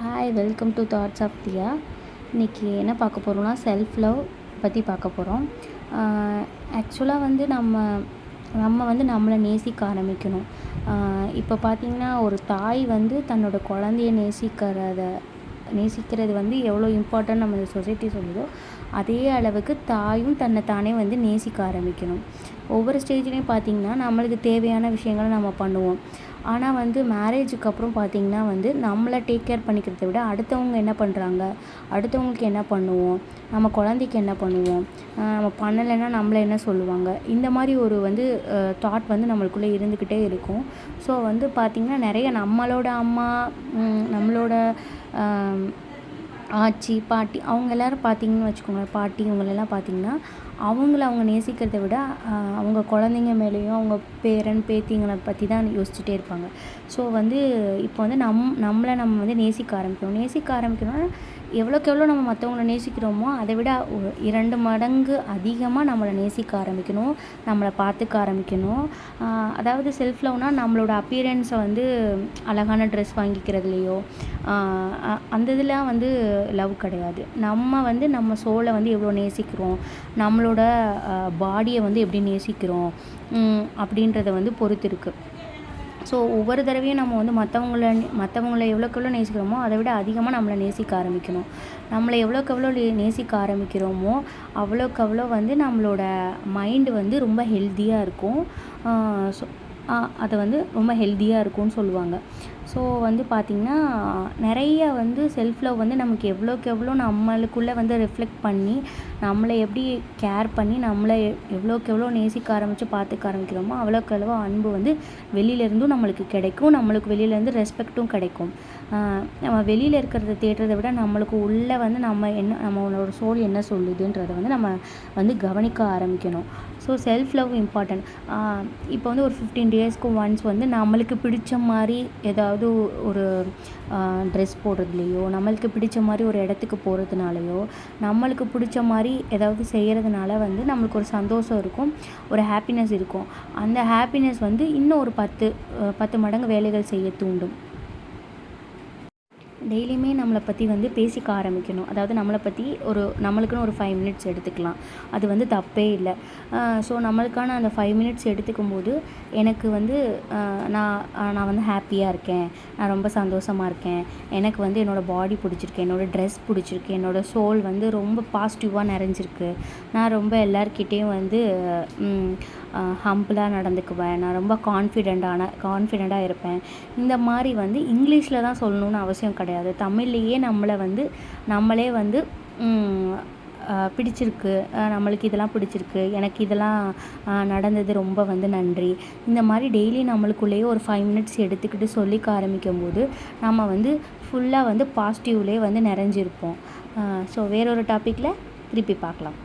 Hi, welcome to thoughts of Diya. இன்றைக்கி என்ன பார்க்க போகிறோம்னா, செல்ஃப் லவ் பற்றி பார்க்க போகிறோம். ஆக்சுவலாக வந்து நம்ம வந்து நம்மளை நேசிக்க ஆரம்பிக்கணும். இப்போ பார்த்திங்கன்னா, ஒரு தாய் வந்து தன்னோட குழந்தைய நேசிக்கிறது வந்து எவ்வளோ இம்பார்ட்டன்ட் நம்ம இந்த சொசைட்டி சொல்லுதோ, அதே அளவுக்கு தாயும் தன்னை தானே வந்து நேசிக்க ஆரம்பிக்கணும். ஒவ்வொரு ஸ்டேஜ்லேயும் பார்த்திங்கன்னா, நம்மளுக்கு தேவையான விஷயங்களை நம்ம பண்ணுவோம். ஆனால் வந்து மேரேஜுக்கு அப்புறம் பார்த்திங்கன்னா வந்து நம்மளை டேக் கேர் பண்ணிக்கிறத விட அடுத்தவங்க என்ன பண்ணுறாங்க, அடுத்தவங்களுக்கு என்ன பண்ணுவோம், நம்ம குழந்தைக்கு என்ன பண்ணுவோம், நம்ம பண்ணலைன்னா நம்மளை என்ன சொல்லுவாங்க, இந்த மாதிரி ஒரு வந்து தாட் வந்து நம்மளுக்குள்ளே இருந்துக்கிட்டே இருக்கும். ஸோ வந்து பார்த்திங்கன்னா, நிறைய நம்மளோட அம்மா, நம்மளோட ஆச்சி, பாட்டி அவங்க எல்லோரும் பார்த்திங்கன்னு வச்சுக்கோங்களேன், பாட்டி இவங்களெல்லாம் பார்த்திங்கன்னா அவங்க நேசிக்கிறத விட அவங்க குழந்தைங்க மேலேயும் அவங்க பேரன் பேத்திங்களை பற்றி தான் யோசிச்சுட்டே இருப்பாங்க. ஸோ வந்து இப்போ வந்து நம்மளை நம்ம வந்து நேசிக்க ஆரம்பிக்கணும்னா எவ்வளோக்கு எவ்வளோ நம்ம மற்றவங்கள நேசிக்கிறோமோ அதை விட 2 மடங்கு அதிகமாக நம்மளை நேசிக்க ஆரம்பிக்கணும், நம்மளை பார்த்துக்க ஆரம்பிக்கணும். அதாவது செல்ஃப் லவ்னால் நம்மளோட அப்பியரன்ஸை வந்து அழகான ட்ரெஸ் வாங்கிக்கிறதுலையோ அந்த இதெல்லாம் வந்து லவ் கிடையாது. நம்ம வந்து நம்ம சோலை வந்து எவ்வளோ நேசிக்கிறோம், நம்மளோட பாடியை வந்து எப்படி நேசிக்கிறோம் அப்படின்றத வந்து பொறுத்து இருக்குது. ஸோ ஒவ்வொரு தடவையும் நம்ம வந்து மற்றவங்கள எவ்வளோக்கு எவ்வளோ நேசிக்கிறோமோ அதை விட அதிகமாக நம்மளை நேசிக்க ஆரம்பிக்கணும். நம்மளை எவ்வளோக்கு எவ்வளோ நேசிக்க ஆரம்பிக்கிறோமோ அவ்வளோக்கு அவ்வளோ வந்து நம்மளோட மைண்டு வந்து ரொம்ப ஹெல்த்தியாக இருக்கும். ஸோ அது வந்து ரொம்ப ஹெல்த்தியாக இருக்கும்னு சொல்லுவாங்க. ஸோ வந்து பார்த்திங்கன்னா, நிறைய வந்து செல்ஃப் லவ் வந்து நமக்கு எவ்வளோக்கு எவ்வளோ நம்மளுக்குள்ளே வந்து ரிஃப்ளெக்ட் பண்ணி நம்மளை எப்படி கேர் பண்ணி நம்மளை எவ்வளோக்கு எவ்வளோ நேசிக்க ஆரம்பித்து பார்த்துக்க ஆரம்பிக்கிறோமோ அவ்வளோக்கு எவ்வளோ அன்பு வந்து வெளியிலேருந்தும் நம்மளுக்கு கிடைக்கும், நம்மளுக்கு வெளியிலேருந்து ரெஸ்பெக்ட்டும் கிடைக்கும். நம்ம வெளியில் இருக்கிறத தேடுறதை விட நம்மளுக்கு உள்ளே வந்து நம்மளோட சோல் என்ன சொல்லுதுன்றதை வந்து நம்ம வந்து கவனிக்க ஆரம்பிக்கணும். So self love important. இப்போ வந்து ஒரு 15 டேஸ்க்கு ஒன்ஸ் வந்து நம்மளுக்கு பிடிச்ச மாதிரி ஏதாவது ஒரு ட்ரெஸ் போடுறதுலையோ, நம்மளுக்கு பிடிச்ச மாதிரி ஒரு இடத்துக்கு போகிறதுனாலையோ, நம்மளுக்கு பிடிச்ச மாதிரி ஏதாவது செய்கிறதுனால வந்து நம்மளுக்கு ஒரு சந்தோஷம் இருக்கும், ஒரு ஹாப்பினஸ் இருக்கும். அந்த ஹாப்பினஸ் வந்து இன்னும் ஒரு 10 மடங்கு வேலைகள் செய்ய தூண்டும். டெய்லியுமே நம்மளை பற்றி வந்து பேசிக்க ஆரம்பிக்கணும். அதாவது நம்மளை பற்றி நம்மளுக்குன்னு ஒரு 5 மினிட்ஸ் எடுத்துக்கலாம், அது வந்து தப்பே இல்லை. ஸோ நம்மளுக்கான அந்த 5 மினிட்ஸ் எடுத்துக்கும்போது எனக்கு வந்து நான் வந்து ஹாப்பியாக இருக்கேன், நான் ரொம்ப சந்தோஷமாக இருக்கேன், எனக்கு வந்து என்னோடய பாடி பிடிச்சிருக்கு, என்னோடய ட்ரெஸ் பிடிச்சிருக்கு, என்னோடய சோல் வந்து ரொம்ப பாசிட்டிவாக நிறைஞ்சிருக்கு, நான் ரொம்ப எல்லார்கிட்டேயும் வந்து ஹம்பிளாக நடந்துக்குவேன், நான் ரொம்ப கான்ஃபிடெண்ட்டாக இருப்பேன். இந்த மாதிரி வந்து இங்கிலீஷில் தான் சொல்லணுன்னு அவசியம் கிடையாது. தமிழ்லேயே நம்மளே வந்து பிடிச்சிருக்கு, நம்மளுக்கு இதெல்லாம் பிடிச்சிருக்கு, எனக்கு இதெல்லாம் நடந்தது ரொம்ப வந்து நன்றி, இந்த மாதிரி டெய்லி நம்மளுக்குள்ளேயே ஒரு 5 மினிட்ஸ் எடுத்துக்கிட்டு சொல்லிக்க ஆரம்பிக்கும்போது நம்ம வந்து ஃபுல்லாக வந்து பாசிட்டிவ்லேயே வந்து நிறைஞ்சிருப்போம். ஸோ வேறொரு டாப்பிக்கில் திருப்பி பார்க்கலாம்.